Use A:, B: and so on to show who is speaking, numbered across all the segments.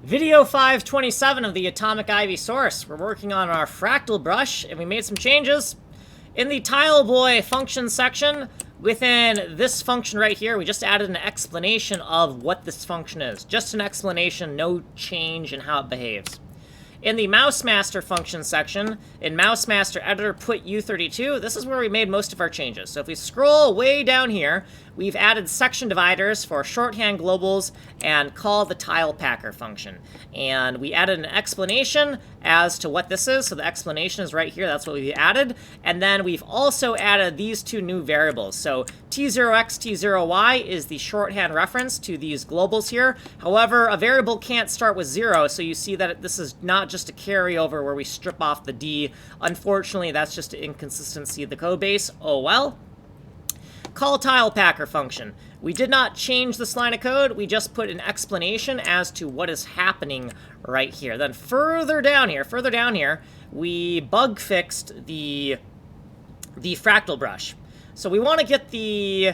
A: Video 527 of the Atomic Ivy source. We're working on our Fractal brush, and we made some changes. In the TileBoy function section, within this function right here, we just added an explanation of what this function is. Just an explanation, no change in how it behaves. In the MouseMaster function section, in MouseMaster editor put U32, this is where we made most of our changes. So if we scroll way down here, we've added section dividers for shorthand globals and call the tile packer function. And we added an explanation as to what this is. So the explanation is right here. That's what we added. And then we've also added these two new variables. So T0x, T0y is the shorthand reference to these globals here. However, a variable can't start with 0, so you see that this is not just a carryover where we strip off the D. Unfortunately, that's just an inconsistency of the code base. Oh well. Call tile packer function. We did not change this line of code, we just put an explanation as to what is happening right here. Then further down here, we bug fixed the fractal brush. So we want to get the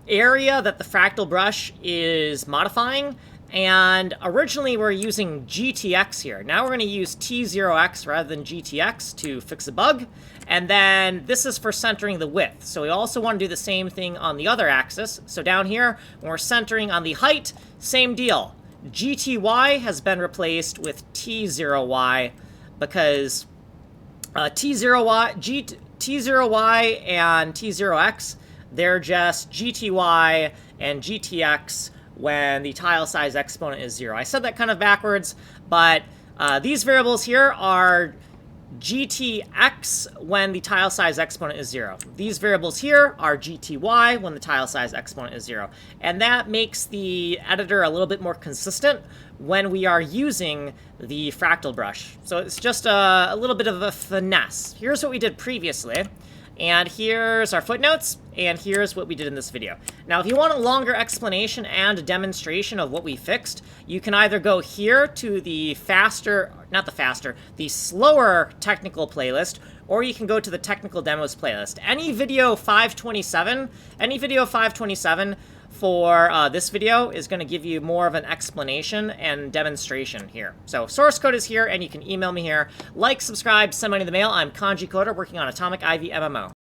A: area that the fractal brush is modifying, and originally we're using GTX here. Now we're going to use T0x rather than GTX to fix a bug, and then this is for centering the width. So we also want to do the same thing on the other axis. So down here, when we're centering on the height, same deal. GTY has been replaced with T0y because T0y and T0x, they're just GTY and GTX when the tile size exponent is 0. I said that kind of backwards, but these variables here are GTX when the tile size exponent is 0. These variables here are GTY when the tile size exponent is 0. And that makes the editor a little bit more consistent when we are using the fractal brush. So it's just a little bit of a finesse. Here's what we did previously, and here's our footnotes, and here's what we did in this video. Now, if you want a longer explanation and a demonstration of what we fixed, you can either go here to the the slower technical playlist, or you can go to the technical demos playlist. Any video 527 for this video is going to give you more of an explanation and demonstration here. So source code is here, and you can email me here. Like, subscribe, send money in the mail. I'm Kanji Coder, working on Atomic Ivy MMO.